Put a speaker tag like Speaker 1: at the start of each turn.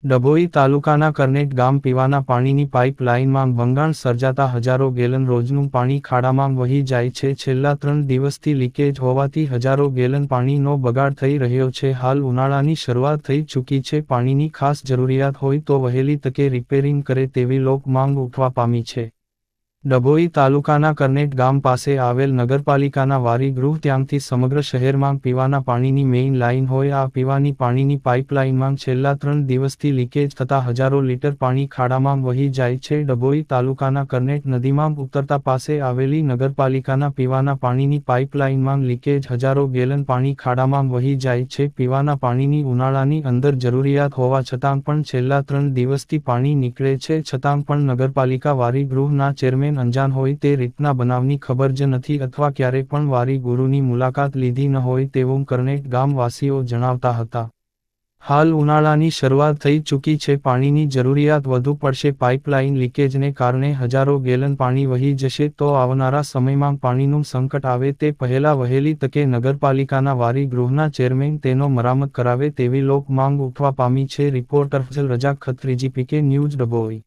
Speaker 1: ડભોઈ તાલુકાના કરનેટ ગામ પીવાના પાણીની પાઇપ લાઇનમાં ભંગાણ સર્જાતા હજારો ગેલન રોજનું પાણી ખાડામાં વહી જાય છે. છેલ્લા 3 દિવસથી લીકેજ હોવાથી હજારો ગેલન પાણીનો બગાડ થઈ રહ્યો છે. હાલ ઉનાળાની શરૂઆત થઈ ચૂકી છે. પાણીની ખાસ જરૂરિયાત હોય તો વહેલી તકે રિપેરિંગ કરે તેવી લોક માંગ ઉઠવા પામી છે. ડભોઈ તાલુકાના કરનેટ ગામ પાસે આવેલ નગરપાલિકાના વારી ગૃહ ત્યાંથી સમગ્ર શહેરમાં પીવાના પાણીની મેઇન લાઇન હોય. આ પીવાની પાણીની પાઇપલાઇનમાં છેલ્લા 3 દિવસથી લીકેજ થતા હજારો લીટર પાણી ખાડામાં વહી જાય છે. ડભોઈ તાલુકાના કરનેટ નદીમાં ઉતરતા પાસે આવેલી નગરપાલિકાના પીવાના પાણીની પાઇપલાઇનમાં લીકેજ હજારો ગેલન પાણી ખાડામાં વહી જાય છે. પીવાના પાણીની ઉનાળાની અંદર જરૂરિયાત હોવા છતાં પણ છેલ્લા 3 દિવસથી પાણી નીકળે છે. છતાં પણ નગરપાલિકા વારી ગૃહના ચેરમેન અંજાન હોય તે રીતના બનાવની ખબર જ નથી અથવા ક્યારે પણ વારી ગુરુની મુલાકાત લીધી ન હોય તેવું કરનેટ ગામવાસીઓ જણાવતા હતા. હાલ ઉનાળાની શરૂઆત થઈ ચૂકી છે. પાણીની જરૂરિયાત વધુ પડશે. પાઇપલાઇન લીકેજને કારણે હજારો ગેલન પાણી વહી જશે તો આવનારા સમયમાં પાણીનું સંકટ આવે તે પહેલા વહેલી તકે નગરપાલિકાના વારી ગૃહના ચેરમેન તેનો મરામત કરાવે તેવી લોક માંગ ઉઠવા પામી છે. રિપોર્ટર ફઝલ રજા ખત્રી, GPK ન્યૂઝ, ડભોઈ.